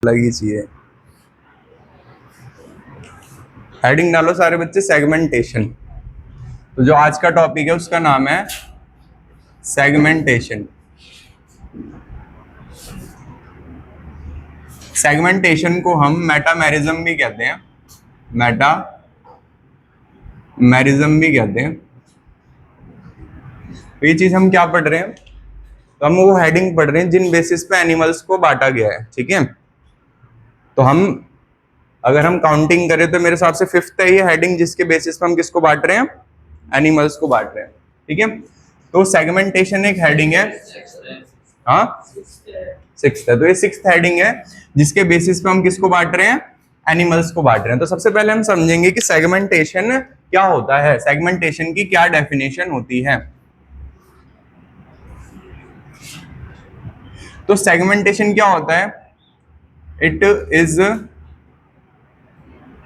लगी चाहिए। हेडिंग डालो सारे बच्चे, सेगमेंटेशन। तो जो आज का टॉपिक है उसका नाम है सेगमेंटेशन। सेगमेंटेशन को हम मेटामेरिज्म भी कहते हैं, मेटामेरिज्म भी कहते हैं। तो ये चीज हम क्या पढ़ रहे हैं, तो हम वो हेडिंग पढ़ रहे हैं जिन बेसिस पे एनिमल्स को बांटा गया है। ठीक है, तो हम अगर हम काउंटिंग करें तो मेरे हिसाब से 5th है ये हेडिंग जिसके बेसिस पे हम किसको बांट रहे हैं, एनिमल्स को बांट रहे हैं। ठीक है, तो सेगमेंटेशन एक हेडिंग है, हाँ 6th है, तो ये 6th हेडिंग है जिसके बेसिस पे हम किसको बांट रहे हैं, एनिमल्स को बांट रहे हैं। तो सबसे पहले हम समझेंगे कि सेगमेंटेशन क्या होता है, सेगमेंटेशन की क्या डेफिनेशन होती है। तो सेगमेंटेशन क्या होता है, इट इज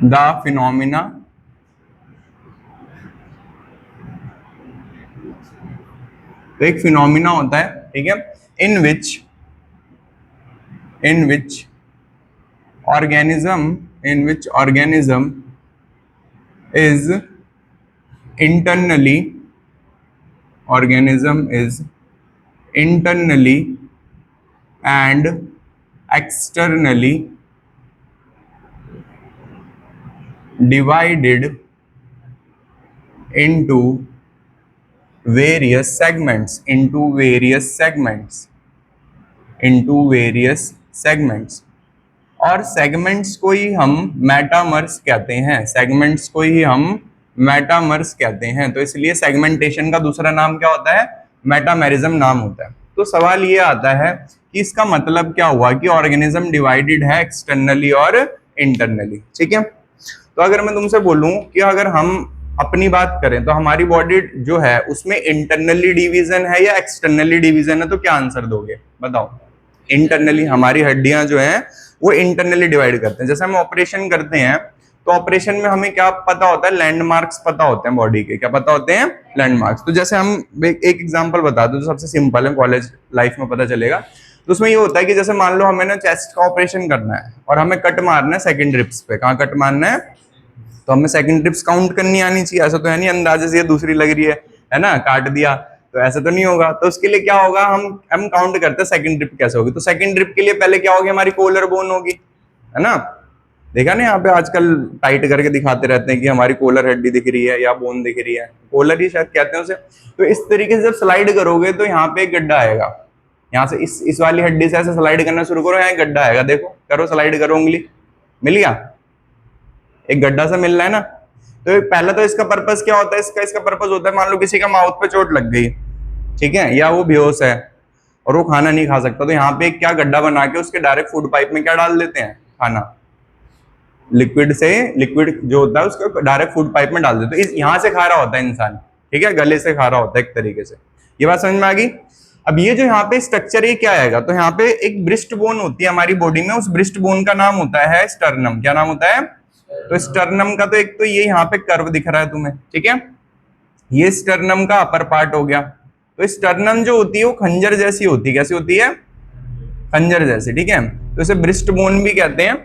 द फिनोमिना तो एक फिनोमिना होता है, ठीक है, इन विच organism is internally and externally divided into various segments और सेगमेंट्स को ही हम मेटामर्स कहते हैं, तो इसलिए सेगमेंटेशन का दूसरा नाम क्या होता है, मेटामेरिज्म नाम होता है। तो सवाल ये आता है कि इसका मतलब क्या हुआ कि ऑर्गेनिज्म डिवाइडेड है एक्सटर्नली और इंटरनली। ठीक है, तो अगर मैं तुमसे बोलूं कि अगर हम अपनी बात करें तो हमारी बॉडी जो है उसमें इंटरनली डिवीजन है या एक्सटर्नली डिवीजन है, तो क्या आंसर दोगे बताओ। इंटरनली, हमारी हड्डियां जो हैं वो इंटरनली डिवाइड करते हैं। जैसे हम ऑपरेशन करते हैं तो ऑपरेशन में हमें क्या पता होता है, लैंडमार्क्स पता होते हैं बॉडी के, क्या पता होते हैं, लैंडमार्क्स। तो जैसे हम एक एग्जांपल बता दो जो सबसे सिंपल है, कॉलेज लाइफ में पता चलेगा। तो उसमें ये होता है कि जैसे मान लो हमें ना चेस्ट का ऑपरेशन करना है और हमें कट मारना है सेकंड रिब्स पे। कहाँ कट मारना है, तो हमें सेकंड रिब्स काउंट करनी आनी चाहिए। ऐसा तो है नहीं अंदाजे से ये दूसरी लग रही है ना, काट दिया, तो ऐसा तो नहीं होगा। तो उसके लिए क्या होगा, हम काउंट करते हैं सेकंड रिप कैसे होगी। तो सेकंड रिप के लिए पहले क्या होगी, हमारी कोलर बोन होगी, है ना। देखा ना यहाँ पे आजकल टाइट करके दिखाते रहते हैं कि हमारी कोलर हड्डी दिख रही है या बोन दिख रही है, कोलर ही शायद कहते हैं उसे। तो इस तरीके से जब स्लाइड करोगे तो यहाँ पे एक गड्ढा आएगा, यहाँ से इस वाली हड्डी से ऐसे स्लाइड करना शुरू करो, यहाँ गड्ढा आएगा, देखो करो स्लाइड करो, उंगली मिल गया, एक गड्ढा सा मिल रहा है ना। तो पहला तो इसका पर्पस क्या होता है, इसका पर्पस होता है, मान लो किसी का माउथ पे चोट लग गई, ठीक है, या वो बेहोश है और वो खाना नहीं खा सकता, तो यहाँ पे क्या गड्ढा बना के उसके डायरेक्ट फूड पाइप में क्या डाल देते हैं, खाना, लिक्विड जो होता है उसको डायरेक्ट फूड पाइप में डाल देते हैं। तो यहाँ से खा रहा होता है इंसान, ठीक है, गले से खा रहा होता है एक तरीके से। ये बात समझ में आ गई। अब ये जो यहाँ पे स्ट्रक्चर है क्या आएगा, तो यहाँ पे एक ब्रिस्ट बोन होती है हमारी बॉडी में, उस ब्रिस्ट बोन का नाम होता है स्टर्नम। क्या नाम होता है, तो स्टर्नम का तो एक तो ये यहाँ पे कर्व दिख रहा है तुम्हें, ठीक है, ये स्टर्नम का अपर पार्ट हो गया। तो स्टर्नम जो होती है वो खंजर जैसी होती है, कैसी होती है, खंजर जैसी, ठीक है। तो इसे ब्रिस्ट बोन भी कहते हैं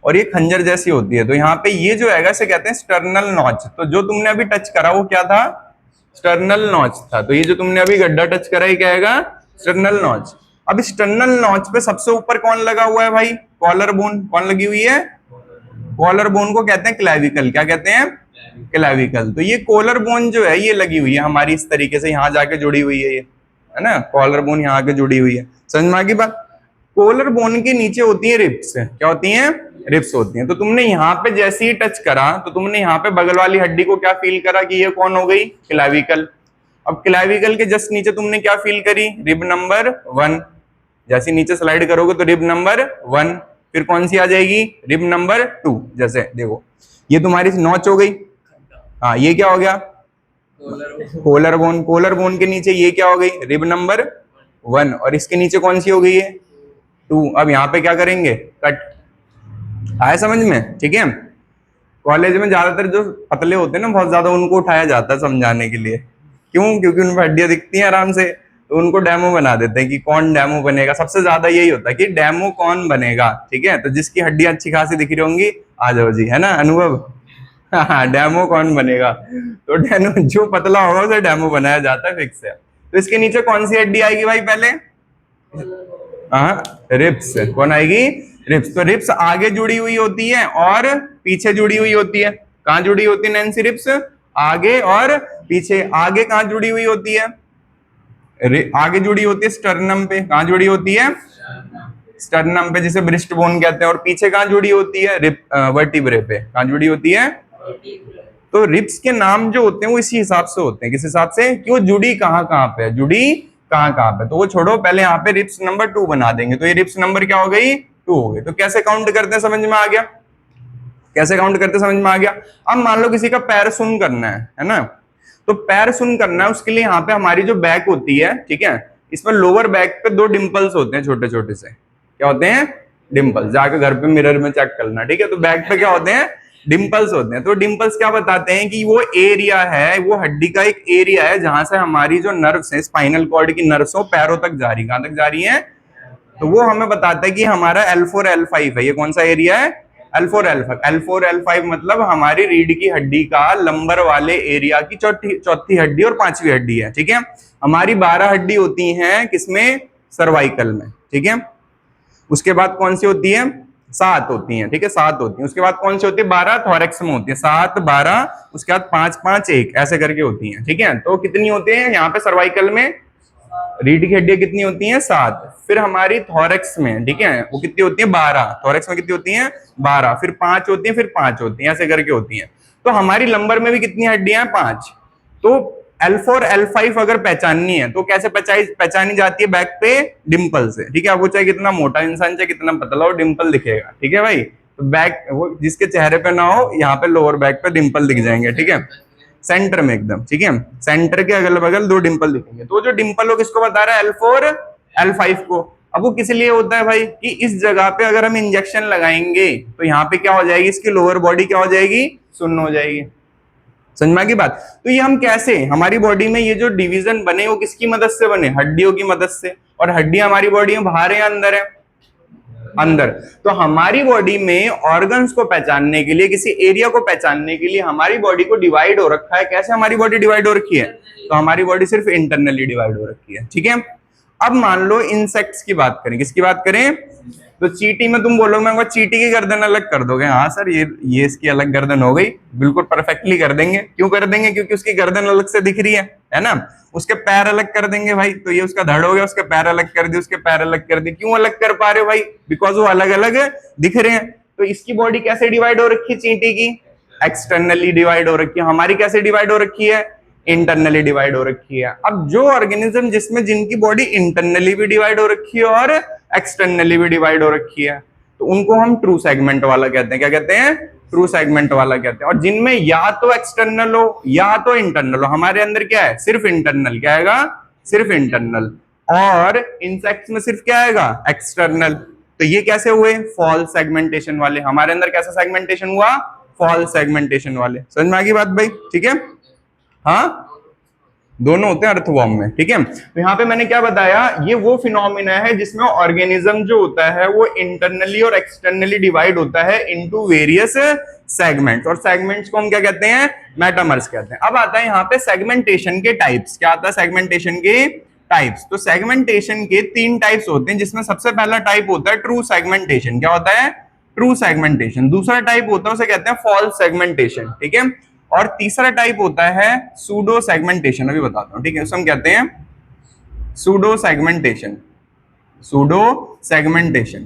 और ये खंजर जैसी होती है। तो यहाँ पे ये जो है इसे कहते हैं स्टर्नल नॉच। तो जो तुमने अभी टच करा वो क्या था, स्टर्नल नॉच था। तो ये जो तुमने अभी गड्ढा टच करा ये क्या आएगा, स्टर्नल नॉच। अब स्टर्नल नॉच पे सबसे ऊपर कौन लगा हुआ है भाई, कॉलर बोन। कौन लगी हुई है, कॉलर बोन को कहते हैं क्लेविकल। क्या कहते हैं, क्लेविकल। तो ये कॉलर बोन जो है ये लगी हुई है हमारी इस तरीके से, यहाँ जाके जुड़ी हुई है ये, है ना, कॉलर बोन यहाँ आके जुड़ी हुई है। समझ में आ गई बात। कॉलर बोन के नीचे होती है रिब्स। क्या होती हैं, रिब्स होती हैं। तो तुमने यहाँ पे जैसे ही टच करा तो तुमने यहाँ पे बगल वाली हड्डी को क्या फील करा कि ये कौन हो गई, क्लेविकल। अब क्लेविकल के जस्ट नीचे तुमने क्या फील करी, रिब नंबर 1। जैसे नीचे स्लाइड करोगे तो रिब नंबर 1, फिर कौन सी आ जाएगी, रिब नंबर 2। जैसे देखो ये तुम्हारी नॉच हो गई, हाँ ये क्या हो गया, कॉलर बोन। कॉलर बोन के नीचे ये क्या हो गई, रिब नंबर 1, और इसके नीचे कौन सी हो गई है, 2। अब यहाँ पे क्या करेंगे, कट। आया समझ में, ठीक है। कॉलेज में ज्यादातर जो पतले होते हैं ना बहुत ज्यादा, उनको उठाया जाता है समझाने के लिए। क्यों, क्योंकि उन पर हड्डियां दिखती हैं आराम से, तो उनको डेमो बना देते हैं कि कौन डेमो बनेगा। सबसे ज्यादा यही होता है कि डेमो कौन बनेगा, ठीक है। तो जिसकी हड्डियां अच्छी खासी दिख रही होंगी आ जाओ जी, है ना अनुभव। हाँ, डेमो कौन बनेगा, तो डेमो जो पतला होगा उसे डेमो बनाया जाता है, फिक्स है। तो इसके नीचे कौन सी हड्डी आएगी भाई पहले? हाँ, रिप्स। कौन आएगी? रिप्स। तो रिप्स आगे जुड़ी हुई होती है और पीछे जुड़ी हुई होती है। कहाँ जुड़ी होती है नैन्सी रिप्स? आगे और पीछे। आगे कहाँ जुड़ी हुई होती है? आगे जुड़ी होती है स्टर्नम पे। कहाँ जुड़ी होती है? स्टर्नम पे, जिसे ब्रिस्ट बोन कहते हैं। और पीछे कहाँ जुड़ी होती है? वर्टिब्रे पे। कहाँ जुड़ी होती है? तो रिप्स के नाम जो होते हैं वो इसी हिसाब से होते हैं। किस हिसाब से कि वो जुड़ी कहाँ कहाँ पे, जुड़ी कहाँ कहाँ पे। तो वो छोड़ो, पहले यहाँ पे रिप्स नंबर 2 बना देंगे। तो ये रिप्स नंबर क्या हो गई? 2 हो गई। तो कैसे काउंट करते हैं समझ में आ गया? कैसे काउंट करते समझ में आ गया? अब मान लो किसी का पैर सुन करना है ना। तो पैर सुन करना है, उसके लिए यहाँ पे हमारी जो बैक होती है, ठीक है, इसमें लोअर बैक पे 2 डिंपल्स होते हैं छोटे छोटे से। क्या होते हैं? डिंपल्स। जाकर घर पे मिरर में चेक करना, ठीक है। तो बैक पे क्या होते हैं? डिंपल्स होते हैं। तो डिंपल्स क्या बताते हैं कि वो एरिया है, वो हड्डी का एक एरिया है जहां से हमारी जो नर्व्स है, स्पाइनल कॉर्ड की नर्व्स हो पैरों तक जा रही। कहां तक जा रही है? तो वो हमें बताता है कि हमारा L4 L5 है। ये कौन सा एरिया है? L4 L5। L4 L5 मतलब हमारी रीढ़ की हड्डी का लंबर वाले एरिया की चौथी हड्डी और 5वीं हड्डी है, ठीक है। हमारी 12 हड्डी होती हैं किसमें? सर्वाइकल में, ठीक है। उसके बाद कौन सी होती है? 7 होती हैं, ठीक है, 7 होती हैं। उसके बाद कौन सी होती है? 12 थोरैक्स में होती है। 7 12, उसके बाद 5 5 1 ऐसे करके होती हैं, ठीक है। तो कितनी होती है यहाँ पे सर्वाइकल में? रीढ़ की हड्डियां कितनी होती हैं? 7। फिर हमारी थोरैक्स में, ठीक है, वो कितनी होती है? 12। थोरैक्स में कितनी होती हैं? 12। फिर 5 होती हैं, फिर 5 होती हैं, ऐसे करके होती हैं। तो हमारी लंबर में भी कितनी हड्डियां हैं? 5। तो L4 L5 अगर पहचाननी है तो कैसे पहचानी जाती है? बैक पे डिंपल से, ठीक है। अब वो चाहे कितना मोटा इंसान, चाहे कितना पतला हो, डिंपल दिखेगा, ठीक है भाई। तो बैक, वो जिसके चेहरे पे ना हो, यहाँ पे लोअर बैक पे डिंपल दिख जाएंगे, ठीक है, सेंटर में एकदम, ठीक है। सेंटर के अगल बगल 2 डिंपल दिखेंगे। तो जो डिंपल हो किसको बता रहा है? L4 L5 को। अब वो किस लिए होता है भाई? कि इस जगह पे अगर हम इंजेक्शन लगाएंगे तो यहाँ पे क्या हो जाएगी? इसकी लोअर बॉडी क्या हो जाएगी? सुन्न हो जाएगी। समझ में आ गई बात? तो ये हम कैसे, हमारी बॉडी में ये जो डिवीजन बने वो किसकी मदद से बने? हड्डियों की मदद से। और हड्डियां हमारी बॉडी में बाहर है अंदर है? अंदर। तो हमारी बॉडी में ऑर्गन्स को पहचानने के लिए, किसी एरिया को पहचानने के लिए हमारी बॉडी को डिवाइड हो रखा है। कैसे हमारी बॉडी डिवाइड हो रखी है? तो हमारी बॉडी सिर्फ इंटरनली डिवाइड हो रखी है, ठीक है। अब मान लो इंसेक्ट्स की बात करें। किसकी बात करें? तो चींटी में तुम बोलोगे मैं चींटी की गर्दन अलग कर दोगे। हाँ सर, ये इसकी अलग गर्दन हो गई। बिल्कुल परफेक्टली कर देंगे। क्यों कर देंगे? क्योंकि उसकी गर्दन अलग से दिख रही है ना। उसके पैर अलग कर देंगे भाई। तो ये उसका धड़ हो गया, उसके पैर अलग कर दिए, उसके पैर अलग कर दिए। क्यों अलग कर पा रहे हो भाई? बिकॉज वो अलग अलग दिख रहे हैं। तो इसकी बॉडी कैसे डिवाइड हो रखी है? चींटी की एक्सटर्नली डिवाइड हो रखी है। हमारी कैसे डिवाइड हो रखी है? इंटरनली डिवाइड हो रखी है। अब जो ऑर्गेनिज्म जिनकी बॉडी इंटरनली भी डिवाइड हो रखी है और एक्सटर्नली भी डिवाइड हो रखी है, तो उनको हम ट्रू सेगमेंट वाला कहते हैं। क्या कहते हैं? ट्रू सेगमेंट वाला कहते हैं। और जिनमें या तो एक्सटर्नल हो या तो इंटरनल हो। हमारे अंदर क्या है? सिर्फ इंटरनल। क्या आएगा? सिर्फ इंटरनल। और इंसेक्ट्स में सिर्फ क्या आएगा? एक्सटर्नल। तो ये कैसे हुए? फॉल्स सेगमेंटेशन वाले। हमारे अंदर कैसा सेगमेंटेशन हुआ? फॉल्स सेगमेंटेशन वाले। समझ में आ गई बात भाई? ठीक है, हाँ, दोनों होते हैं अर्थवॉर्म में, ठीक है। तो यहाँ पे मैंने क्या बताया? ये वो फिनोमिना है जिसमें ऑर्गेनिज्म जो होता है वो इंटरनली और एक्सटर्नली डिवाइड होता है इनटू वेरियस सेगमेंट्स। और सेगमेंट्स को हम क्या कहते हैं? मेटामर्स कहते हैं। अब आता है यहाँ पे सेगमेंटेशन के टाइप्स। क्या आता है? सेगमेंटेशन के टाइप्स। तो सेगमेंटेशन के 3 टाइप्स होते हैं, जिसमें सबसे पहला टाइप होता है ट्रू सेगमेंटेशन। क्या होता है? True segmentation. दूसरा टाइप होता है, उसे कहते हैं फॉल्स सेगमेंटेशन, ठीक है। और तीसरा टाइप होता है सूडो सेगमेंटेशन। अभी बताता हूं, ठीक है। उसे हम कहते हैं सूडो सेगमेंटेशन। Pseudo segmentation.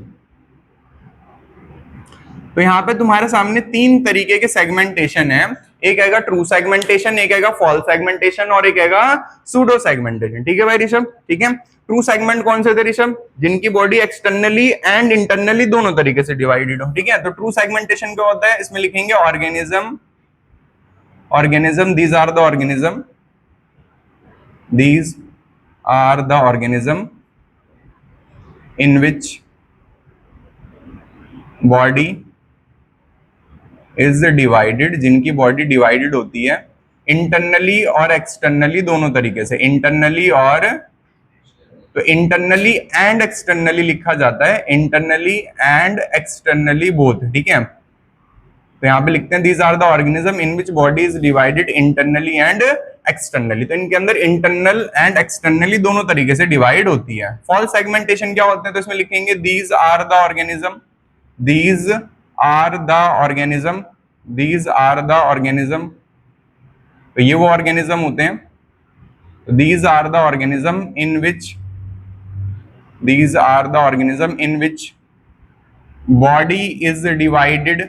तो यहां पे तुम्हारे सामने 3 तरीके के सेगमेंटेशन है। एक आएगा ट्रू सेगमेंटेशन, एक आएगा फॉल्स सेगमेंटेशन और एक आएगा सूडो सेगमेंटेशन, ठीक है भाई ऋषभ? ठीक है। ट्रू सेगमेंट कौन से थे ऋषभ? जिनकी बॉडी एक्सटर्नली एंड इंटरनली दोनों तरीके से डिवाइडेड हो, ठीक है। तो ट्रू सेगमेंटेशन क्या होता है? इसमें लिखेंगे organism, these are the organism in which body is divided, जिनकी बॉडी डिवाइडेड होती है इंटरनली और एक्सटर्नली दोनों तरीके से। इंटरनली और तो इंटरनली एंड एक्सटर्नली लिखा जाता है, इंटरनली एंड एक्सटर्नली बोथ, ठीक है। तो यहाँ पे लिखते हैं these are the organism in which body is divided internally and externally. तो इनके अंदर इंटरनल एंड एक्सटर्नली दोनों तरीके से डिवाइड होती है। फॉल्स सेगमेंटेशन क्या होते हैं, तो इसमें लिखेंगे these are the organism, these are the organism, these are the organism, तो ये वो ऑर्गेनिज्म होते हैं। These are the organism in which, these are the organism in which body is divided,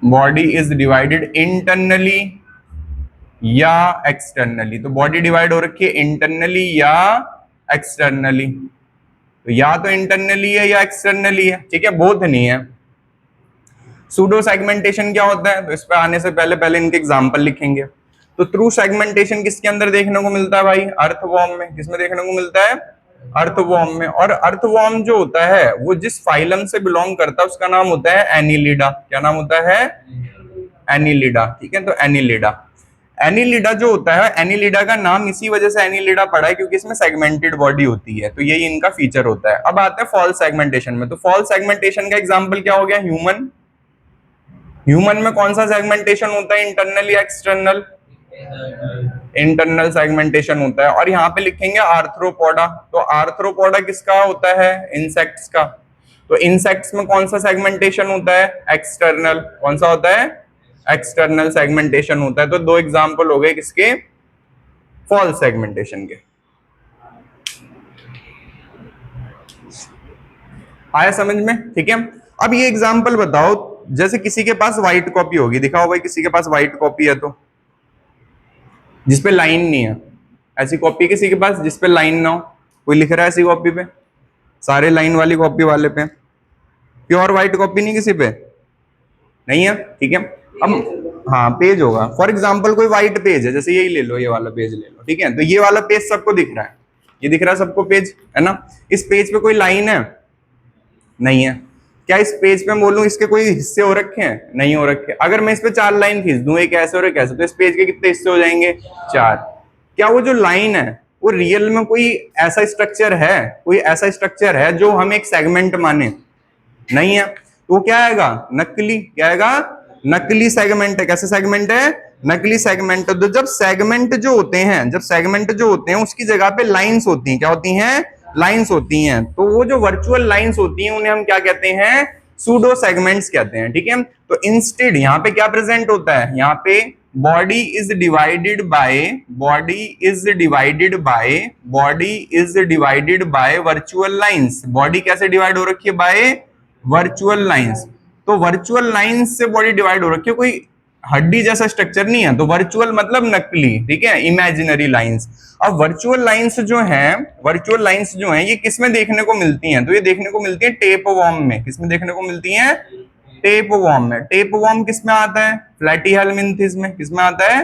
body is divided internally या externally. तो body divide हो रखी है इंटरनली या एक्सटर्नली, तो या तो इंटरनली है या एक्सटर्नली है, ठीक है, बोथ नहीं है। सूडो सेगमेंटेशन क्या होता है, तो इस पे आने से पहले पहले इनके एग्जांपल लिखेंगे। तो ट्रू सेगमेंटेशन किसके अंदर देखने को मिलता है भाई, अर्थवॉर्म में। किसमें देखने को मिलता है, अर्थवॉर्म में। और अर्थवॉर्म जो होता है वो जिस फाइलम से बिलोंग करता है उसका नाम होता है एनिलिडा। क्या नाम होता है, एनिलिडा, ठीक है। तो एनिलिडा, एनिलिडा जो होता है, एनिलिडा का नाम इसी वजह से एनिलिडा पड़ा है क्योंकि इसमें सेगमेंटेड बॉडी होती है, तो यही इनका फीचर होता है। अब आते हैं फॉल्स सेगमेंटेशन में। तो फॉल्स सेगमेंटेशन का एग्जांपल क्या हो गया, ह्यूमन। ह्यूमन में कौन सा सेगमेंटेशन होता है, इंटरनल या एक्सटर्नल, इंटरनल सेगमेंटेशन होता है। और यहाँ पे लिखेंगे आर्थ्रोपोडा। तो आर्थ्रोपोडा किसका होता है, इंसेक्ट्स का। तो इंसेक्ट्स में कौन सा सेगमेंटेशन होता है, एक्सटर्नल। कौन सा होता है, एक्सटर्नल सेगमेंटेशन होता है। तो दो एग्जांपल हो गए किसके, फॉल्स सेगमेंटेशन के। आया समझ में, ठीक है। अब ये एग्जांपल बताओ, जैसे किसी के पास व्हाइट कॉपी होगी, दिखाओ भाई किसी के पास व्हाइट कॉपी है तो जिसपे लाइन नहीं है, ऐसी कॉपी किसी के पास जिसपे लाइन ना हो, कोई लिख रहा है ऐसी कॉपी पे, सारे लाइन वाली कॉपी वाले पे, प्योर व्हाइट कॉपी नहीं किसी पे, नहीं है, ठीक है। अब हाँ पेज होगा, फॉर एग्जांपल कोई व्हाइट पेज है, जैसे यही ले लो, ये वाला पेज ले लो, ठीक है। तो ये वाला पेज सबको दिख रहा है, ये दिख रहा है सबको पेज, है ना। इस पेज पे कोई लाइन है, नहीं है। क्या इस पेज पे बोलूं इसके कोई हिस्से हो रखे हैं, नहीं हो रखे। अगर मैं इस पे 4 लाइन खींच दूं, एक ऐसे और एक ऐसे, तो इस पेज के कितने हिस्से हो जाएंगे, 4। क्या वो जो लाइन है वो रियल में कोई ऐसा स्ट्रक्चर है, कोई ऐसा स्ट्रक्चर है जो हम एक सेगमेंट माने, नहीं है। तो क्या आएगा, नकली, क्या आएगा, नकली सेगमेंट है। कैसे सेगमेंट है, नकली सेगमेंट। तो जब सेगमेंट जो होते हैं, जब सेगमेंट जो होते हैं उसकी जगह पे लाइंस होती हैं, क्या होती हैं, लाइंस होती हैं। तो वो जो वर्चुअल लाइंस होती हैं उन्हें हम क्या कहते हैं, सूडो सेगमेंट्स कहते हैं, ठीक है। तो इंस्टेड यहाँ पे क्या प्रेजेंट होता है, यहाँ पे body is divided by, body is divided by, body is divided by virtual lines. Body कैसे डिवाइड हो रखी है, बाय वर्चुअल लाइंस। तो वर्चुअल लाइंस से बॉडी डिवाइड हो रखी है, कोई हड्डी जैसा स्ट्रक्चर नहीं है। तो वर्चुअल मतलब नकली, ठीक है, इमेजिनरी लाइंस। अब वर्चुअल लाइंस जो हैं, वर्चुअल लाइंस जो हैं ये किसमें देखने को मिलती हैं, तो ये देखने को मिलती है टेप वॉर्म में। किसमें देखने को मिलती हैं, टेप वॉर्म में। टेप वॉर्म किसमें आता है, प्लैटीहेलमिंथेस में। किसमें आता है,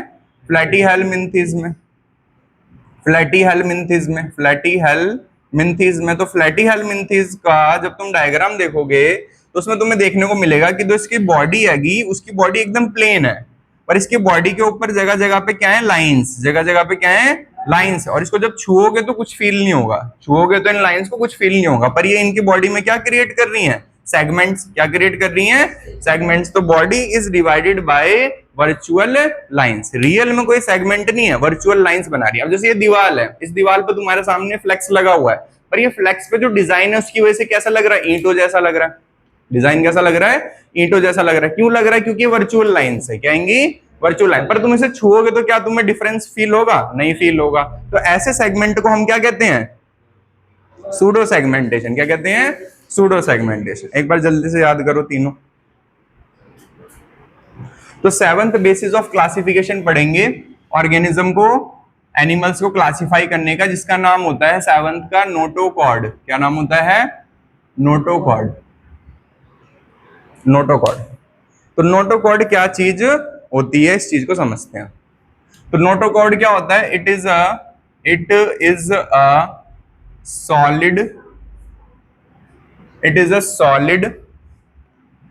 प्लैटीहेलमिंथेस में, प्लैटीहेलमिंथेस में, प्लैटीहेलमिंथेस में। तो प्लैटीहेलमिंथेस का जब तुम डायग्राम देखोगे तो उसमें तुम्हें देखने को मिलेगा कि जो इसकी बॉडी हैगी उसकी बॉडी एकदम प्लेन है, पर इसकी बॉडी के ऊपर जगह जगह पे क्या है, लाइंस, जगह जगह पे क्या है, लाइंस। और इसको जब छुओगे तो कुछ फील नहीं होगा, छुओगे तो इन लाइंस को कुछ फील नहीं होगा, पर ये इनकी बॉडी में क्या क्रिएट कर रही है, सेगमेंट्स। क्या क्रिएट कर रही हैं, सेगमेंट्स। तो body is divided by virtual lines. Real में कोई सेगमेंट नहीं है, वर्चुअल लाइंस बना रही है। अब जैसे ये दीवार है, इस दीवार पर तुम्हारे सामने फ्लेक्स लगा हुआ है, पर ये फ्लेक्स पे जो डिजाइन है उसकी वजह से कैसा लग रहा है, ईंटों जैसा लग रहा है। डिजाइन कैसा लग रहा है, ईंटों जैसा लग रहा है। क्यों लग रहा है, क्योंकि वर्चुअल लाइंस है। क्या आएंगी, वर्चुअल लाइन। पर तुम इसे छुओगे तो क्या तुम्हें डिफरेंस फील होगा, नहीं फील होगा। तो ऐसे सेगमेंट को हम क्या कहते हैं, सूडो सेगमेंटेशन। क्या कहते हैं, सूडो सेगमेंटेशन। एक बार जल्दी से याद करो तीनों। तो 7th बेसिस ऑफ क्लासिफिकेशन पढ़ेंगे ऑर्गेनिज्म को, एनिमल्स को क्लासिफाई करने का, जिसका नाम होता है 7th का नोटोकॉर्ड। क्या नाम होता है, नोटोकॉर्ड, नोटोकॉर्ड। तो नोटोकॉर्ड क्या चीज होती है, इस चीज को समझते हैं। तो नोटोकॉर्ड क्या होता है, it is a solid, it is a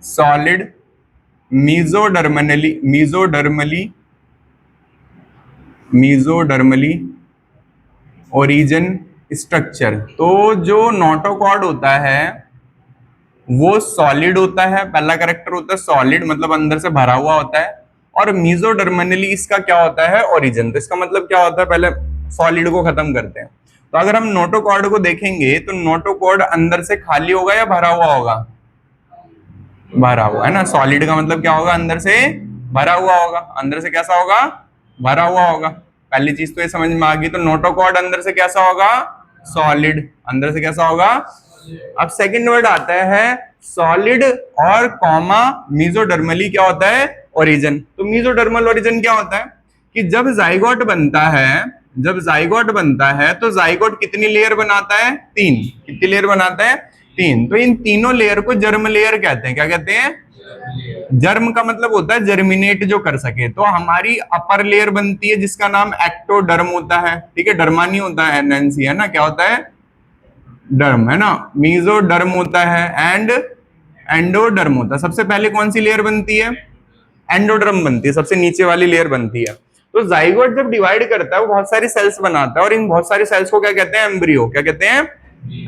solid mesodermally origin structure. तो जो नोटोकॉर्ड होता है वो सॉलिड होता है, पहला करेक्टर होता है सॉलिड, मतलब अंदर से भरा हुआ होता है। और मीजोडर्मिनली इसका क्या होता है, ओरिजिन। तो इसका मतलब क्या होता है, पहले सॉलिड को खत्म करते हैं। तो अगर हम नोटोकॉर्ड को देखेंगे तो नोटोकॉर्ड अंदर से खाली होगा या भरा हुआ होगा, भरा हुआ है ना। सॉलिड का मतलब क्या होगा, अंदर से भरा हुआ होगा। अंदर से कैसा होगा, भरा हुआ होगा। पहली चीज तो ये समझ में आ गई। तो नोटोकॉर्ड अंदर से कैसा होगा, सॉलिड, अंदर से कैसा होगा। अब सेकंड वर्ड आता है सॉलिड और कॉमा मीजोडर्मली क्या होता है, ओरिजिन। तो मीजोडर्मल ओरिजिन क्या होता है कि जब जाइगोट बनता है, जब जाइगोट बनता है तो जाइगोट कितनी लेयर बनाता है, तीन। कितनी लेयर बनाता है, तीन। तो इन तीनों लेयर को जर्म लेयर कहते हैं। क्या कहते हैं, जर्म का मतलब होता है जर्मिनेट जो कर सके। तो हमारी अपर लेयर बनती है जिसका नाम एक्टोडर्म होता है, ठीक है। डर्मा नहीं होता है, एनएनसी है ना, क्या होता है, डर्म है ना। मीजोडर्म होता है एंड एंडोडर्म होता है। सबसे पहले कौन सी लेयर बनती है, एंडोडर्म बनती है, सबसे नीचे वाली लेयर बनती है। तो जाइगोट जब डिवाइड करता है वो बहुत सारी सेल्स बनाता है, और इन बहुत सारी सेल्स को क्या कहते हैं, एम्ब्रियो। क्या कहते हैं,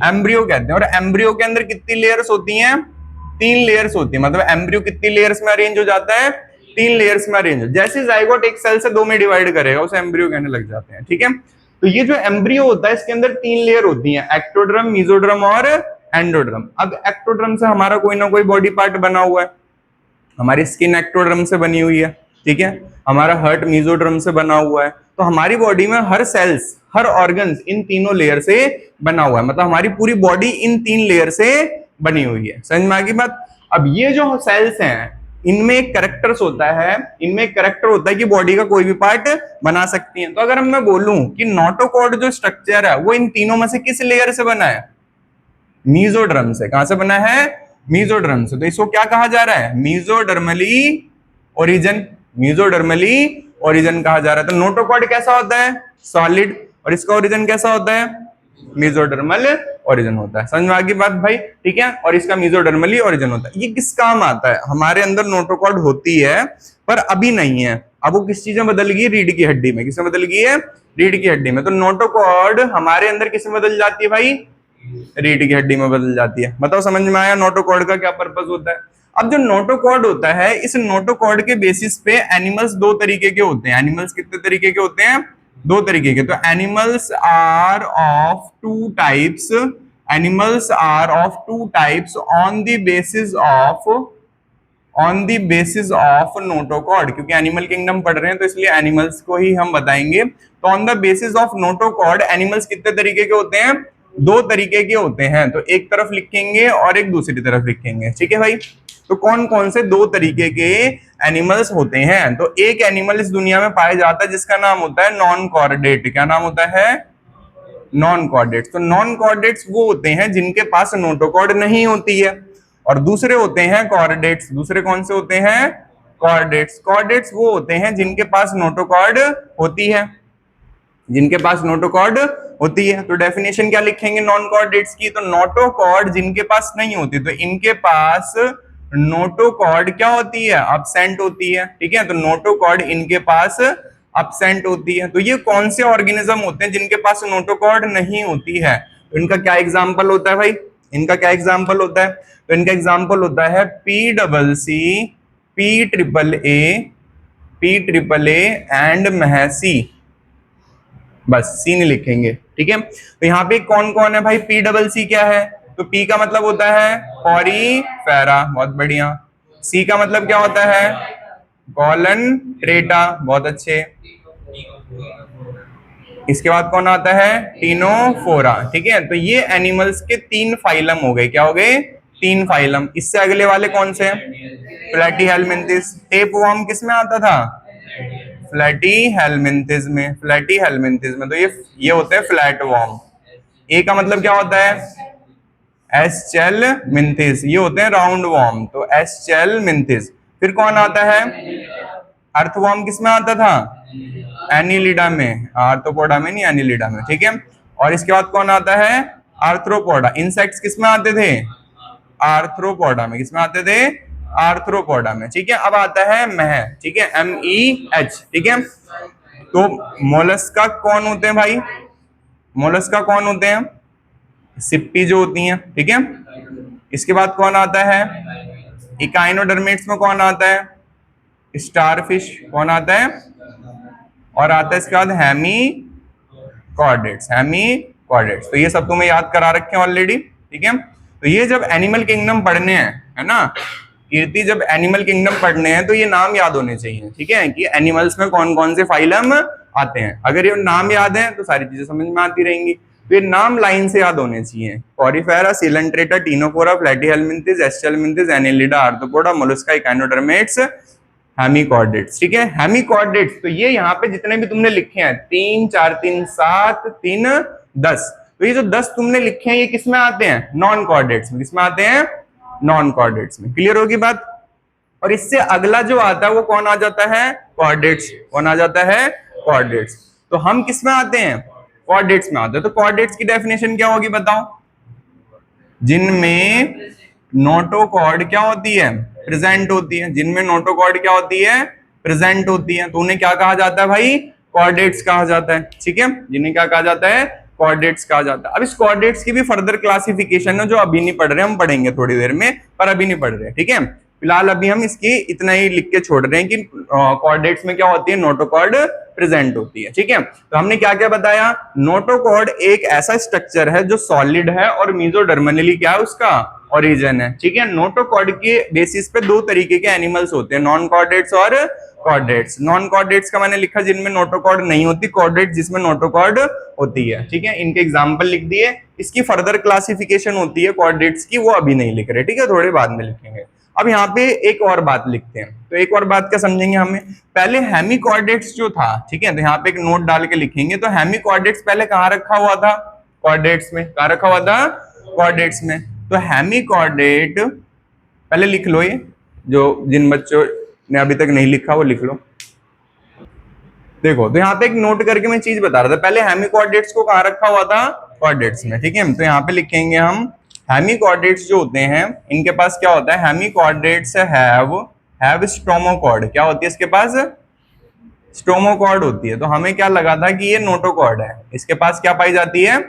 एम्ब्रियो कहते हैं। और एम्ब्रियो के अंदर कितनी लेयर्स होती हैं, तीन लेयर्स होती है। मतलब एम्ब्रियो कितनी लेयर्स में अरेंज हो जाता है, तीन लेयर्स में अरेंज। जैसे जाइगोट एक सेल से दो में डिवाइड करेगा उसे एम्ब्रियो कहने लग जाते हैं, ठीक है। तो ये जो एम्ब्रियो होता है इसके अंदर तीन लेयर होती हैं, एक्टोड्रम, मीजोड्रम और एंडोड्रम। अब एक्टोड्रम से हमारा कोई ना कोई बॉडी पार्ट बना हुआ है। हमारी स्किन एक्टोड्रम से बनी हुई है, ठीक है। हमारा हार्ट मीजोड्रम से बना हुआ है। तो हमारी बॉडी में हर सेल्स, हर ऑर्गन्स इन तीनों लेयर से बना हुआ है। मतलब हमारी पूरी बॉडी इन तीन लेयर से बनी हुई है। समझ में आ गई बात। अब ये जो सेल्स हैं इनमें एक करेक्टर्स होता है, इनमें एक करेक्टर होता है कि बॉडी का कोई भी पार्ट बना सकती है। तो अगर मैं बोलूं कि नोटोकॉर्ड जो स्ट्रक्चर है वो इन तीनों में से किस लेयर से बना है, मीजोड्रम से। कहां से बना है, मीजोड्रम से। तो इसको क्या कहा जा रहा है, मीजोडर्मली ओरिजिन। मीजोडर्मली ओरिजिन कहा जा रहा है। तो नोटोकॉर्ड कैसा होता है, सॉलिड, और इसका ओरिजिन कैसा होता है, मीजोडर्मल ओरिजिन होता है। समझ में आ गई बात भाई, ठीक है। और इसका मीजोडर्मली ओरिजिन होता है। ये किस काम आता है, हमारे अंदर नोटोकॉर्ड होती है पर अभी नहीं है। अब वो किस चीज में बदल गई है, रीढ़ की हड्डी में। किसमें बदल गई है, रीढ़ की हड्डी में। तो नोटोकॉर्ड हमारे अंदर किसमें बदल जाती है भाई, रीढ़ की हड्डी में बदल जाती है। बताओ समझ में आया नोटोकॉर्ड का क्या पर्पस होता है। अब जो नोटोकॉर्ड होता है, इस नोटोकॉर्ड के बेसिस पे एनिमल्स दो तरीके के होते हैं। एनिमल्स कितने तरीके के होते हैं, दो तरीके के। तो animals are of two types, animals are of two types on the basis of, on the basis of notochord. क्योंकि एनिमल किंगडम पढ़ रहे हैं तो इसलिए एनिमल्स को ही हम बताएंगे। तो on the basis of notochord animals कितने तरीके के होते हैं, दो तरीके के होते हैं। तो एक तरफ लिखेंगे और एक दूसरी तरफ लिखेंगे, ठीक है भाई। तो कौन कौन से दो तरीके के एनिमल्स होते हैं। तो एक एनिमल इस दुनिया में पाया जाता है जिसका नाम होता है नॉन कॉर्डेट। क्या नाम होता है, नॉन कॉर्डेट्स। तो नॉन कॉर्डेट्स वो होते हैं जिनके पास नोटोकॉर्ड नहीं होती है, और दूसरे होते हैं कॉर्डेट्स। दूसरे कौन से होते हैं, कॉर्डेट्स। कॉर्डेट्स वो होते हैं जिनके पास नोटोकॉर्ड होती है, जिनके पास नोटोकॉर्ड होती है। तो डेफिनेशन क्या लिखेंगे नॉन कॉर्डेट्स की, तो नोटोकॉर्ड जिनके पास नहीं होती, तो इनके पास नोटोकॉर्ड क्या होती है, अब्सेंट होती है, ठीक है। तो नोटोकॉर्ड इनके पास अब्सेंट होती है। तो ये कौन से ऑर्गेनिज्म होते हैं जिनके पास नोटोकॉर्ड नहीं होती है। तो इनका क्या एग्जाम्पल होता है भाई, इनका क्या एग्जाम्पल होता है। तो इनका एग्जाम्पल होता है P double C, P triple A and महसी। बस सी नहीं लिखेंगे, ठीक है। तो यहाँ पे कौन कौन है भाई, पी डबल सी क्या है, तो पी का मतलब होता है पॉरीफेरा, बहुत बढ़िया। सी का मतलब क्या होता है, कॉलन ट्रेटा, बहुत अच्छे। इसके बाद कौन आता है, टीनोफोरा, ठीक है। तो ये एनिमल्स के तीन फाइलम हो गए, क्या हो गए, तीन फाइलम। इससे अगले वाले कौन से हैं, प्लेटीहेलमिन्थिस। टेपवर्म किस में आता था, प्लेटीहेलमिन्थिस में, प्लेटीहेलमिन्थिस में। तो ये होते हैं फ्लैट वर्म। ए का मतलब क्या होता है, एस्चेलमिन्थिस, ये होते हैं राउंड वर्म, तो एस्चेलमिन्थिस। फिर कौन आता है, अर्थवर्म किस में आता था, एनिलिडा में, आर्थ्रोपोडा में नहीं, एनिलिडा में, ठीक है। और इसके बाद कौन आता है, आर्थ्रोपोडा। इंसेक्ट्स किस में आते थे, आर्थ्रोपोडा में। किस में आते थे, आर्थ्रोपोडा में, ठीक है। अब आता है मह, ठीक है, MEH, ठीक है। तो मोलस्का कौन होते हैं भाई, मोलस्का कौन होते हैं? सिप्पी जो होती हैं, ठीक है। इसके बाद कौन आता है? इकाइनोडर्मेट्स में कौन आता है? स्टारफिश। कौन आता है? और आता है इसके बाद हेमीकॉर्डेट्स। हेमीकॉर्डेट्स, तो ये सब तुम्हें याद करा रखे हैं ऑलरेडी, ठीक है। तो ये जब एनिमल किंगडम पढ़ने हैं, है ना कीर्ति, जब एनिमल किंगडम पढ़ने हैं तो ये नाम याद होने चाहिए, ठीक है, कि एनिमल्स में कौन कौन से फाइलम आते हैं। अगर ये नाम याद है तो सारी चीजें समझ में आती रहेंगी। तो ये नाम लाइन से याद होने चाहिए। Porifera, coelenterata, ctenophora, platyhelminthes, aschelminthes, annelida, arthropoda, mollusca, echinodermates, hemichordates, ठीक है। हेमीकॉर्डेट्स, तो ये यहाँ पे जितने भी तुमने लिखे हैं 3 4 3 7 3 10, तो ये जो 10 तुमने लिखे हैं ये किसमें आते हैं? नॉन कॉर्डेट्स में। किसमें आते हैं? नॉन कॉर्डेट्स में। क्लियर होगी बात? और इससे अगला जो आता है वो कौन आ जाता है? कॉर्डेट्स। कौन आ जाता है? कॉर्डेट्स। तो हम किसमें आते हैं? कॉर्डेट्स में आते हैं। तो कॉर्डेट्स की डेफिनेशन क्या होगी बताओ? जिनमें नोटोकॉर्ड क्या होती है? प्रेजेंट होती है। जिनमें नोटोकॉर्ड क्या होती है? प्रेजेंट होती है। तो उन्हें क्या कहा जाता है भाई? कॉर्डेट्स कहा जाता है, ठीक है। जिन्हें क्या कहा जाता है? कॉर्डेट्स कहा जाता है। अब इस कॉर्डेट्स की भी फर्दर क्लासिफिकेशन है जो अभी नहीं पढ़ रहे, हम पढ़ेंगे थोड़ी देर में, पर अभी नहीं पढ़ रहे, ठीक है। फिलहाल अभी हम इसकी इतना ही लिख के छोड़ रहे हैं कि कॉर्डेट्स में क्या होती है? नोटोकॉर्ड प्रेजेंट होती है, ठीक है। तो हमने क्या क्या बताया? नोटोकॉर्ड एक ऐसा स्ट्रक्चर है जो सॉलिड है और मीजोडर्मिनली क्या है उसका? ओरिजिन है, ठीक है। नोटोकॉर्ड के बेसिस पे दो तरीके के एनिमल्स होते हैं, नॉन कॉर्डेट्स और कॉर्डेट्स। नॉन कॉर्डेट्स का मैंने लिखा जिनमें नोटोकॉर्ड नहीं होती, कॉर्डेट्स जिसमें नोटोकॉर्ड होती है, ठीक है। इनके एग्जांपल लिख दिए। इसकी फर्दर क्लासिफिकेशन होती है कॉर्डेट्स की, वो अभी नहीं लिख रहे, ठीक है, थोड़े बाद में लिखेंगे। अब यहाँ पे एक और बात लिखते हैं। तो एक और बात क्या समझेंगे हमें? पहले हेमीकॉर्डेट्स जो था, ठीक है, तो यहाँ पे एक नोट डाल के लिखेंगे। तो हेमीकॉर्डेट्स पहले कहाँ रखा हुआ था? कॉर्डेट्स में। कहाँ रखा हुआ था? कॉर्डेट्स में। तो हेमीकॉर्डेट पहले लिख लो, ये जो जिन बच्चों ने अभी तक नहीं लिखा वो लिख लो। देखो, तो यहाँ पे एक नोट करके मैं चीज बता रहा था। पहले हेमीकॉर्डेट्स को कहाँ रखा हुआ था? कॉर्डेट्स में, ठीक है। तो यहाँ पे लिखेंगे हम हेमीकॉर्डेट्स जो होते हैं इनके पास क्या होता है? Hemichordates have stomochord. क्या होती है इसके पास? स्टोमोकॉर्ड होती है। तो हमें क्या लगा था कि ये नोटोकॉर्ड है, इसके पास क्या पाई जाती है?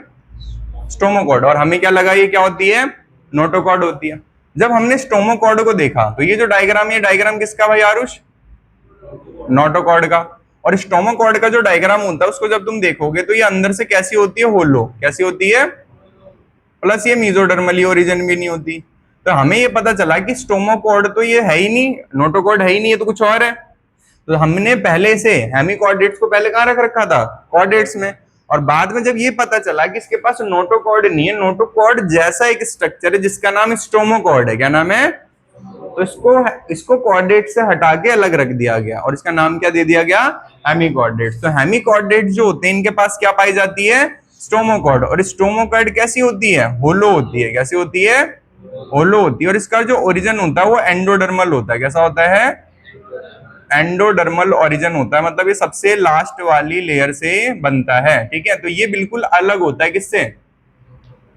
स्टोमोकॉर्ड। और हमें क्या लगा ये क्या होती है? नोटोकॉर्ड होती है। जब हमने स्टोमोकॉर्ड को देखा तो ये जो डायग्राम, ये डायग्राम किसका भाई आरुष? नोटोकॉर्ड का। और स्टोमोकॉर्ड का जो डायग्राम होता है उसको जब तुम देखोगे तो ये अंदर से कैसी होती है? होलो। कैसी होती है? प्लस ये मीजोडर्मली ओरिजिन भी नहीं होती। तो हमें ये पता चला कि स्टोमोकॉर्ड तो ये है ही नहीं, नोटोकॉर्ड है ही नहीं, ये तो कुछ और है। तो हमने पहले से हेमीकॉर्डेट्स को पहले कहाँ रख रखा था? कॉर्डेट्स में। और बाद में जब ये पता चला कि इसके पास नोटोकॉर्ड नहीं है, नोटोकॉर्ड जैसा एक स्ट्रक्चर है जिसका नाम स्टोमोकॉर्ड है। क्या नाम है? तो इसको कॉर्डेट से हटा के अलग रख दिया गया और इसका नाम क्या दे दिया गया? हेमीकॉर्डेट्स। तो हेमीकॉर्डेट्स जो होते हैं इनके पास क्या पाई जाती है? स्टोमोकॉर्ड। और स्टोमोकॉर्ड कैसी होती है? होलो होती है। कैसी होती है? होलो होती है। और इसका जो ओरिजिन होता है वो एंडोडर्मल होता है। कैसा होता है? एंडोडर्मल ओरिजिन होता है, मतलब ये सबसे लास्ट वाली लेयर से बनता है, ठीक है। तो ये बिल्कुल अलग होता है किससे?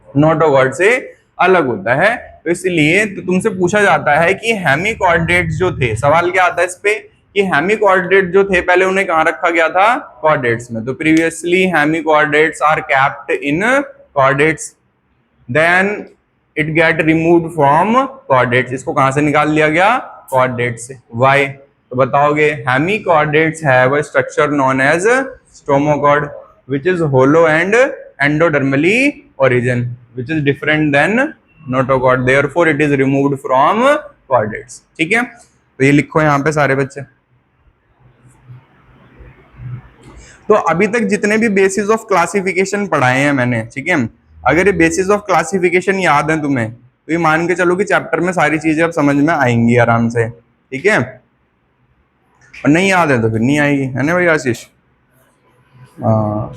नोटोकॉर्ड से अलग होता है। तो इसलिए तो तुमसे पूछा जाता है कि हेमीकॉर्डेट्स जो थे, सवाल क्या आता है इस पे कि हेमीकॉर्डेट जो थे पहले उन्हें कहाँ रखा गया था? कॉर्डेट्स में। तो previously hemichordates are kept in chordates, then it get removed from chordates. इसको कहां से निकाल लिया गया? कॉर्डेट्स से। व्हाई? तो बताओगे hemichordates have a structure known as stomochord which is hollow and endodermally origin which is different than notochord, therefore it is removed from chordates, ठीक है। तो ये लिखो यहाँ पे सारे बच्चे। तो अभी तक जितने भी बेसिस ऑफ क्लासिफिकेशन पढ़ाए हैं मैंने, ठीक है, अगर ये बेसिस ऑफ क्लासिफिकेशन याद है तुम्हें तो ये मान के चलो कि चैप्टर में सारी चीजें अब समझ में आएंगी आराम से, ठीक है। और नहीं याद है तो फिर नहीं आएगी, है ना भाई आशीष? हाँ,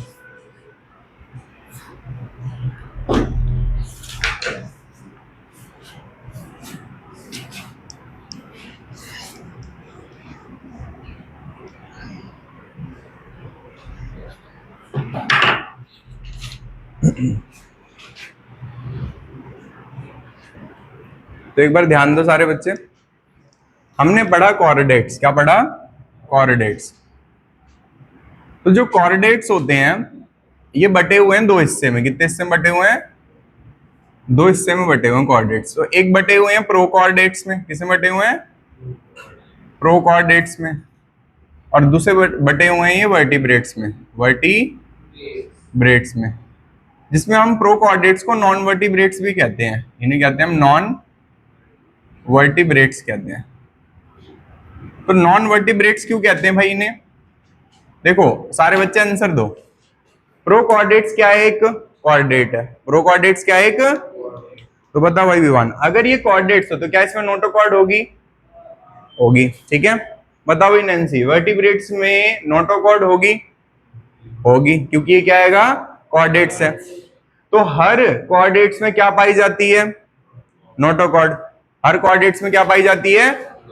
तो एक बार ध्यान दो सारे बच्चे, हमने पढ़ा कॉर्डेट्स। क्या पढ़ा? कॉर्डेट्स। तो जो कॉर्डेट्स होते हैं ये बटे हुए हैं दो हिस्से में, कितने हिस्से में बटे हुए हैं? दो हिस्से में बटे हुए हैं कोऑर्डिनेट्स। तो एक बटे हुए हैं प्रो कोऑर्डिनेट्स में, किसमें बटे हुए हैं? प्रो कोऑर्डिनेट्स में। और दूसरे बटे हुए हैं ये वर्टिब्रेट्स में, वर्टिब्रेट्स में, जिसमें हम प्रो कोऑर्डिनेट्स को नॉन वर्टिब्रेट्स भी कहते हैं, इन्हें कहते हैं हम नॉन वर्टिब्रेट्स कहते हैं। तो नॉन वर्टिब्रेट्स क्यों कहते हैं भाई इन्हें? देखो सारे बच्चे आंसर दो। प्रो कोऑर्डिनेट्स क्या है? एक कोऑर्डिनेट है। प्रो कोऑर्डिनेट्स क्या है? एक। तो बताओ भाई विवान, अगर ये कोऑर्डिनेट्स हो तो क्या इसमें नोटोकॉर्ड होगी? होगी, ठीक है। बताओ भाई नैन्सी, वर्टिब्रेट्स में नोटोकॉर्ड होगी? होगी, क्योंकि ये क्या आएगा? कोऑर्डिनेट्स है। तो हर कोऑर्डिनेट्स में क्या पाई जाती है? नोटोकॉर्ड। हर कोऑर्डिनेट्स में क्या पाई जाती है?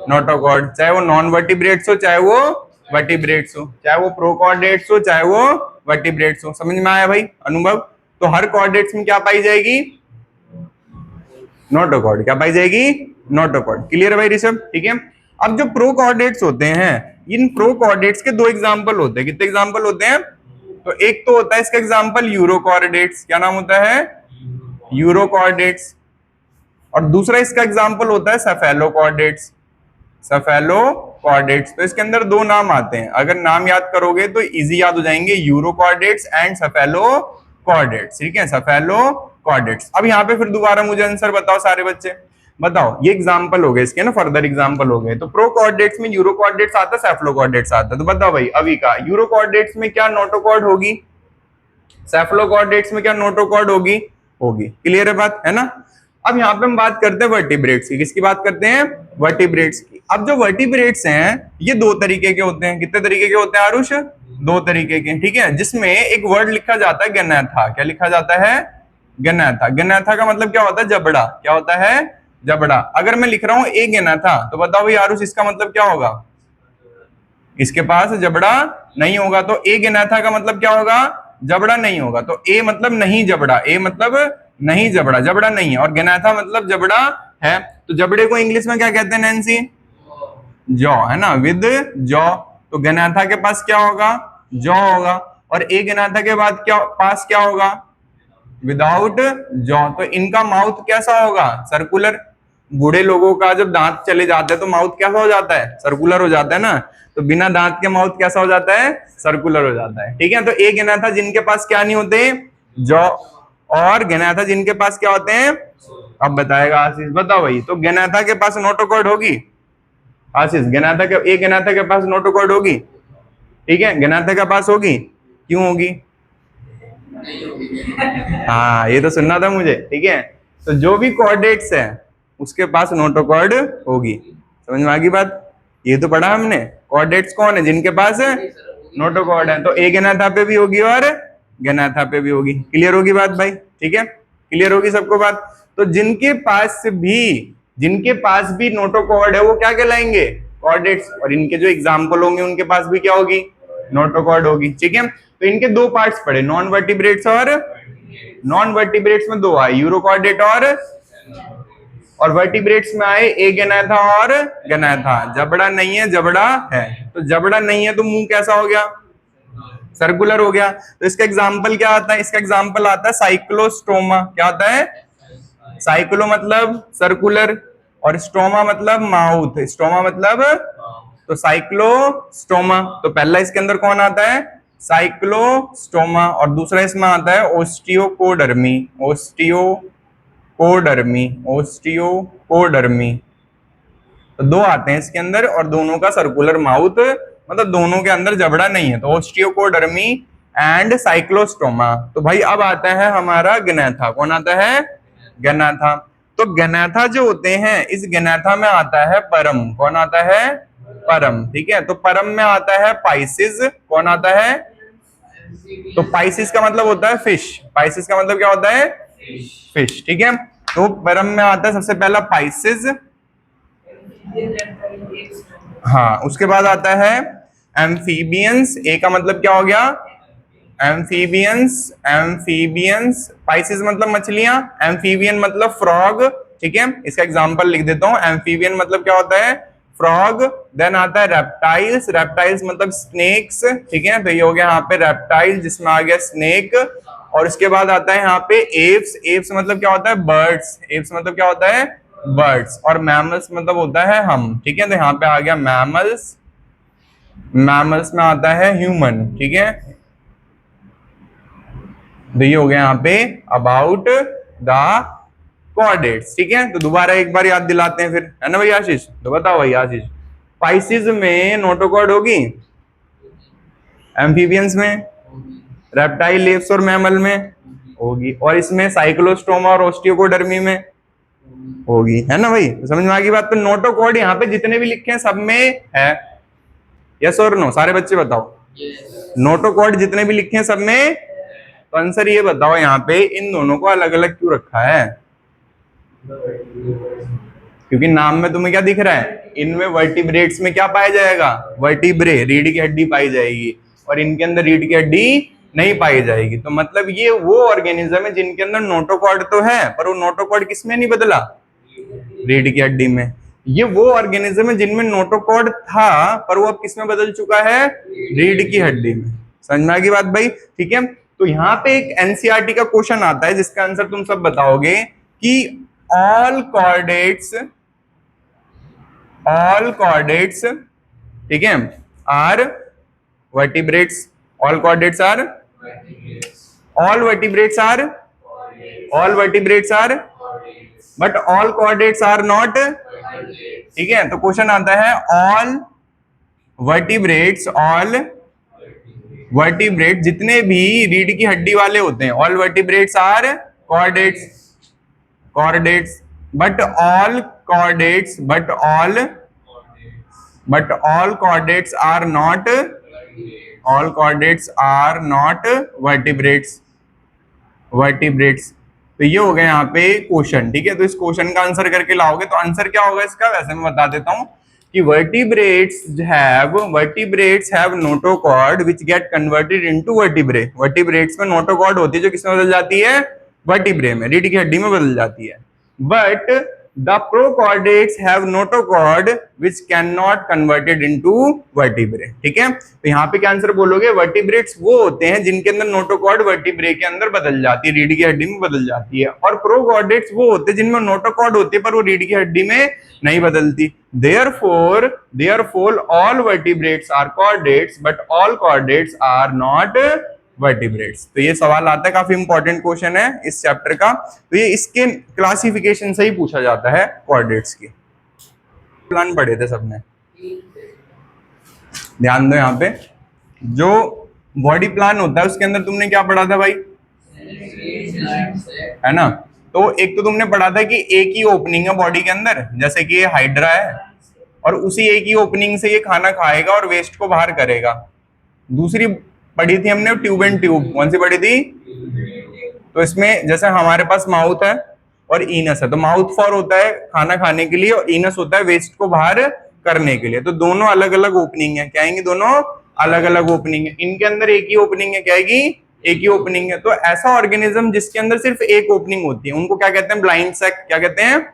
नोटोकॉर्ड, चाहे वो नॉन वर्टिब्रेट्स हो चाहे वो वर्टिब्रेट्स हो, चाहे वो प्रो कोऑर्डिनेट्स हो चाहे वो वर्टिब्रेट्स हो। समझ में आया भाई अनुभव? तो हर कोऑर्डिनेट्स में क्या पाई जाएगी? नोटोकॉर्ड। क्या पाई जाएगी? नोटोकॉर्ड। क्लियर है भाई ऋषभ? ठीक है। अब जो प्रो कोऑर्डिनेट्स होते हैं, इन प्रो कोऑर्डिनेट्स के दो एग्जांपल होते हैं। कितने एग्जांपल होते हैं? तो एक तो होता है इसका एग्जांपल यूरो कोऑर्डिनेट्स। क्या नाम होता है? Euro coordinates. और दूसरा इसका एग्जांपल होता है सेफेलो कोऑर्डिनेट्स। Cephalo coordinates. तो इसके अंदर दो नाम आते हैं, अगर नाम याद करोगे तो इजी याद हो जाएंगे, euro coordinates and cephalo coordinates. ठीक है, सेफेलो कोऑर्डिनेट्स। अब यहाँ पे फिर दोबारा मुझे आंसर बताओ सारे बच्चे, बताओ। ये एग्जांपल हो गए इसके ना, फर्दर एग्जांपल हो गए। तो प्रो कोऑर्डिनेट्स में यूरो कोऑर्डिनेट्स आता है, सेफेलो कोऑर्डिनेट्स आता है। तो बताओ भाई अभी का यूरो कोऑर्डिनेट्स में क्या नोटोकॉर्ड होगी? सेफेलो कोऑर्डिनेट्स में क्या नोटोकॉर्ड होगी? होगी। क्लियर है बात, है ना? अब यहाँ पे हम बात करते हैं वर्टिब्रेट्स की। किसकी बात करते हैं? वर्टिब्रेट्स की। अब जो वर्टिब्रेट्स हैं ये दो तरीके के होते हैं। कितने तरीके के होते हैं आरुष? दो तरीके के, ठीक है। जिसमें एक वर्ड लिखा जाता है गैनाथा। क्या लिखा जाता है? गैनाथा। गैनाथा का मतलब क्या होता है? जबड़ा। क्या होता है? जबड़ा। अगर मैं लिख रहा हूं ए गैनाथा, तो बताओ भाई आरुष इसका मतलब क्या होगा? इसके पास जबड़ा नहीं होगा। तो ए गैनाथा का मतलब क्या होगा? जबड़ा नहीं होगा। तो ए मतलब नहीं जबड़ा, ए मतलब नहीं जबड़ा, जबड़ा नहीं है। और गैनाथा मतलब जबड़ा है। तो जबड़े को इंग्लिश में क्या कहते हैं नैन्सी? जॉ, है ना, विद जॉ। तो गैनाथा के पास क्या होगा? जॉ होगा। और ए गैनाथा के बाद क्या पास क्या होगा? Without jaw. तो इनका माउथ कैसा होगा? सर्कुलर। बूढ़े लोगों का जब दांत चले जाते हैं तो माउथ कैसा हो जाता है? सर्कुलर हो जाता है ना। तो बिना दांत के माउथ कैसा हो जाता है? सर्कुलर हो जाता है। ठीक है। तो एक गैनाथा जिनके पास क्या नहीं होते? जॉ। और गैनाथा जिनके पास क्या होते हैं? अब बताएगा आशीष, बताओ भाई। तो गैनाथा के पास नोटोकॉर्ड होगी? आशीष, गैनाथा के, एक गैनाथा के पास नोटोकॉर्ड होगी? ठीक है, गैनाथा के पास होगी। क्यों होगी? हाँ, ये तो सुनना था मुझे। ठीक है। तो जो भी कोऑर्डिनेट्स है उसके पास नोटोकॉर्ड होगी। समझ में आ गई बात? ये तो पढ़ा हमने। कोऑर्डिनेट्स कौन है? जिनके पास नोटोकॉर्ड है। तो ए गैनाथा पे भी होगी और गैनाथा पे भी होगी। क्लियर होगी बात भाई? ठीक है, क्लियर होगी सबको बात? तो जिनके पास भी नोटोकॉर्ड है वो क्या कहलाएंगे? कोऑर्डिनेट्स। और इनके जो एग्जांपल होंगे उनके पास भी क्या होगी? नोटोकॉर्ड होगी। ठीक है। तो इनके दो पार्ट्स पढ़े, नॉन वर्टिब्रेट्स और नॉन वर्टिब्रेट्स में दो आए, यूरो कोऑर्डिनेट और वर्टिब्रेट्स में आए ए गैनाथा और गैनाथा। जबड़ा नहीं है, जबड़ा है। तो जबड़ा नहीं है तो मुंह कैसा हो गया? सर्कुलर हो गया। तो इसका एग्जांपल क्या आता है? इसका एग्जांपल आता है साइक्लोस्टोमा। क्या आता है? साइक्लो मतलब सर्कुलर और स्टोमा मतलब माउथ। स्टोमा मतलब, तो साइक्लोस्टोमा। तो पहला इसके अंदर कौन आता है? साइक्लोस्टोमा। और दूसरा इसमें आता है ओस्टियोकोडर्मी। ओस्टियोकोडर्मी। तो दो आते हैं इसके अंदर और दोनों का सर्कुलर माउथ, मतलब दोनों के अंदर जबड़ा नहीं है। तो ओस्टियोकोडर्मी एंड साइक्लोस्टोमा। तो भाई अब आता है हमारा गैनाथा। कौन आता है? गैनाथा। तो गैनाथा जो होते हैं, इस गैनाथा में आता है परम। कौन आता है? परम। ठीक है। तो परम में आता है पाइसिस। कौन आता है? तो पाइसिस का मतलब होता है फिश। पाइसिस का मतलब क्या होता है? फिश। ठीक है। तो परम में आता है सबसे पहला पाइसिस। हाँ, उसके बाद आता है एम्फीबियंस। ए का मतलब क्या हो गया? एम्फीबियंस। पाइसिस मतलब मछलियां, एम्फीबियन मतलब फ्रॉग। ठीक है। इसका एग्जांपल लिख देता हूं। एम्फीबियन मतलब क्या होता है? फ्रॉग, देन आता है रेप्टाइल्स, रेप्टाइल्स मतलब स्नेक्स, ठीक है, तो ये हो गया यहाँ पे रेप्टाइल जिसमें आ गया स्नेक, और इसके बाद आता है यहाँ पे एप्स, एप्स मतलब क्या होता है बर्ड्स, एप्स मतलब क्या होता है बर्ड्स, और मैमल्स मतलब होता है हम, ठीक है, तो यहाँ पे आ गया मैमल्स, मैमल्स में आता है ह्यूमन, ठीक है, तो ये हो गया यहाँ पे अबाउट द कॉर्डेट्स, ठीक है, तो दोबारा एक बार याद दिलाते हैं फिर, है ना भाई आशीष, तो बताओ भाई आशीष, स्पाइसिस में नोटोकॉर्ड होगी, एम्फीबियंस में, रेप्टाइल, एप्स और मैमल में होगी, और इसमें साइक्लोस्टोमा और ओस्टियोकोडर्मी में होगी, है ना भाई, तो समझ में आ गई बात। तो नोटोकॉर्ड यहाँ पे जितने भी लिखे हैं सब में है, यस और नो, सारे बच्चे बताओ, नोटोकॉर्ड जितने भी लिखे हैं सब में, तो आंसर ये बताओ यहाँ पे इन दोनों को अलग अलग क्यों रखा है, क्योंकि नाम में तुम्हें क्या दिख रहा है, इनमें वर्टिब्रेट्स में क्या पाया जाएगा, वर्टिब्रे, रीढ़ की हड्डी पाई जाएगी, और इनके अंदर रीढ़ की हड्डी नहीं पाई जाएगी, तो मतलब ये वो ऑर्गेनिज्म है जिनके अंदर नोटोकॉर्ड तो है, पर वो नोटोकॉर्ड किसमें नहीं बदला, रीढ़ की हड्डी में। ये वो ऑर्गेनिज्म है जिनमें नोटोकॉर्ड था पर वो अब किसमें बदल चुका है, रीढ़ की हड्डी में। समझ में आ गई बात भाई, ठीक है। तो यहाँ पे एक एनसीईआरटी का क्वेश्चन आता है जिसका आंसर तुम सब बताओगे कि ऑल कॉर्डेट्स, ठीक है, are vertebrates, all chordates are, all vertebrates are, all vertebrates are, but all chordates are not, ठीक है। तो क्वेश्चन आता है ऑल वर्टिब्रेट्स, ऑल वर्टिब्रेट जितने भी रीढ़ की हड्डी वाले होते हैं, all vertebrates are chordates, chordates, but all chordates, but all chordates are not, all chordates are not vertebrates, vertebrates. तो ये हो गया यहाँ पे क्वेश्चन, ठीक है। तो इस क्वेश्चन का आंसर करके लाओगे तो आंसर क्या होगा इसका, वैसे मैं बता देता हूं कि vertebrates have notochord which get converted into vertebrae, vertebrates में नोटोकॉर्ड होती है जो किसमें बदल जाती है, वर्टिब्रे में, रीढ़ की हड्डी में बदल जाती है। But the prochordates have notochord which can not converted into vertebrae, ठीक है। तो यहाँ पे क्या आंसर बोलोगे, वर्टिब्रेट्स वो होते हैं जिनके अंदर नोटोकॉर्ड वर्टिब्रे के अंदर बदल जाती है, रीढ़ की हड्डी में बदल जाती है, और प्रोकॉर्डेट्स वो होते हैं जिनमें नोटोकॉर्ड होती है पर वो रीढ़ की हड्डी में नहीं बदलती। Therefore all vertebrates are chordates but all chordates are not vertebrates. तो ये सवाल आता है, काफी इंपॉर्टेंट क्वेश्चन है इस चैप्टर का, तो ये इसके क्लासिफिकेशन से ही पूछा जाता है कॉर्डेट्स की। प्लान पढ़े थे सबने, ध्यान दो यहाँ पे, जो बॉडी प्लान होता है उसके अंदर तुमने क्या पढ़ा था भाई, है ना। तो एक तो तुमने पढ़ा था कि एक ही ओपनिंग है बॉडी के अंदर, जैसे कि ये हाइड्रा है और उसी एक ही ओपनिंग से ये खाना खाएगा और वेस्ट को बाहर करेगा। दूसरी पढ़ी थी हमने ट्यूब एंड ट्यूब, कौन सी पढ़ी थी, तो इसमें जैसे हमारे पास माउथ है और इनस है, तो माउथ फॉर होता है खाना खाने के लिए और इनस होता है वेस्ट को बाहर करने के लिए, तो दोनों अलग अलग ओपनिंग है, क्या आएंगे, दोनों अलग अलग ओपनिंग है। इनके अंदर एक ही ओपनिंग है, क्या आएगी, एक ही ओपनिंग है। तो ऐसा ऑर्गेनिज्म जिसके अंदर सिर्फ एक ओपनिंग होती है उनको क्या कहते हैं, ब्लाइंड सैक, क्या कहते हैं,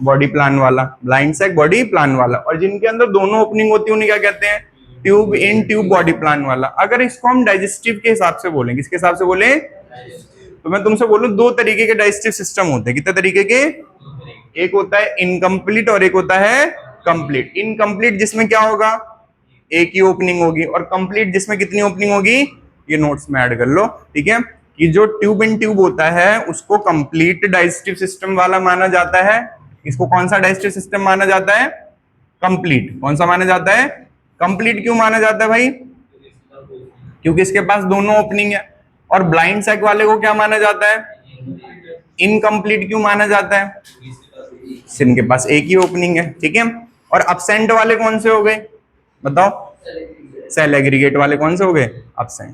बॉडी प्लान वाला, ब्लाइंड सैक बॉडी प्लान वाला। और जिनके अंदर दोनों ओपनिंग होती है उन्हें क्या कहते हैं, ट्यूब इन ट्यूब बॉडी प्लान वाला। अगर इसको हम डाइजेस्टिव के हिसाब से बोलें, किसके हिसाब से बोले, तो मैं तुमसे बोलूं दो तरीके के डाइजेस्टिव सिस्टम होते हैं, कितने तरीके के, एक होता है इनकम्प्लीट और एक होता है कंप्लीट। इनकम्प्लीट जिसमें क्या होगा, एक ही ओपनिंग होगी, और कंप्लीट जिसमें कितनी ओपनिंग होगी, ये नोट्स में ऐड कर लो, ठीक है। कि जो ट्यूब इन ट्यूब होता है उसको कंप्लीट डाइजेस्टिव सिस्टम वाला माना जाता है। इसको कौन सा डाइजेस्टिव सिस्टम माना जाता है, कंप्लीट। कौन सा माना जाता है, कंप्लीट। क्यों माना जाता है भाई, क्योंकि इसके पास दोनों ओपनिंग है। और ब्लाइंड सैक वाले को क्या माना जाता है, इनकम्प्लीट। क्यों माना जाता है, इनके पास एक ही ओपनिंग है, ठीक है। और absent वाले कौन से हो गए, बताओ, सेल एग्रीगेट वाले कौन से हो गए, absent।